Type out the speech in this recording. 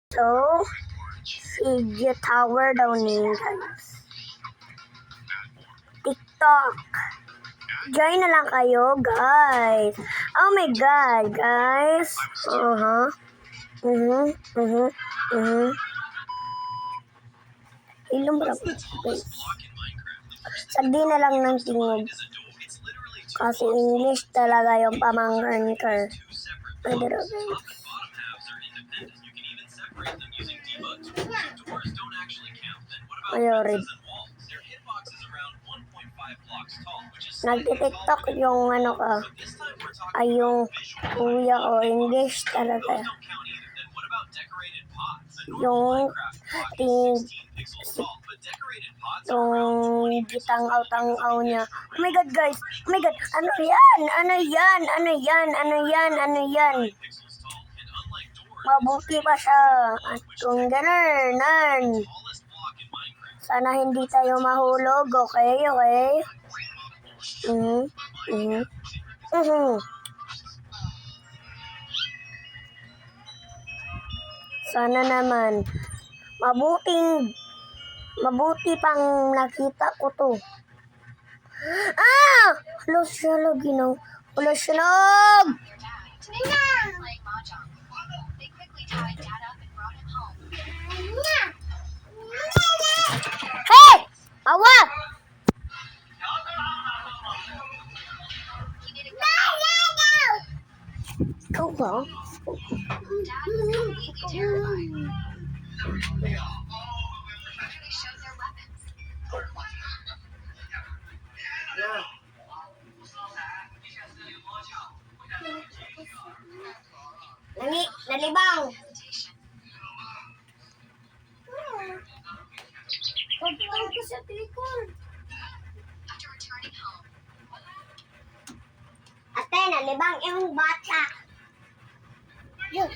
So, CG Tower daw ni guys. TikTok. Join na lang kayo, guys. Oh my God, guys. Ilong ba? Sagdi na lang ng tingog. Kasi English talaga yung pamangkin ko. Ayo, nagti-TikTok yung ano ka. Ay yung kuya ko. English talaga. Yung gitang-aw niya. Oh my God, guys. Oh my God. Ano yan? Ano yan? Ano yan? Ano yan? Ano yan? Mabuti pa siya. At kung gano'n, sana hindi tayo mahulog. Okay? Okay? Sana naman. Mabuti pang nakita ko to. Ah! Hulos-hulog, ginaw. Hulos-hulog! Hey! Awa! Ikaw ba? Nalibang! Pagpapag ko sa telecom. Ate, nalibang yung bata. Yun.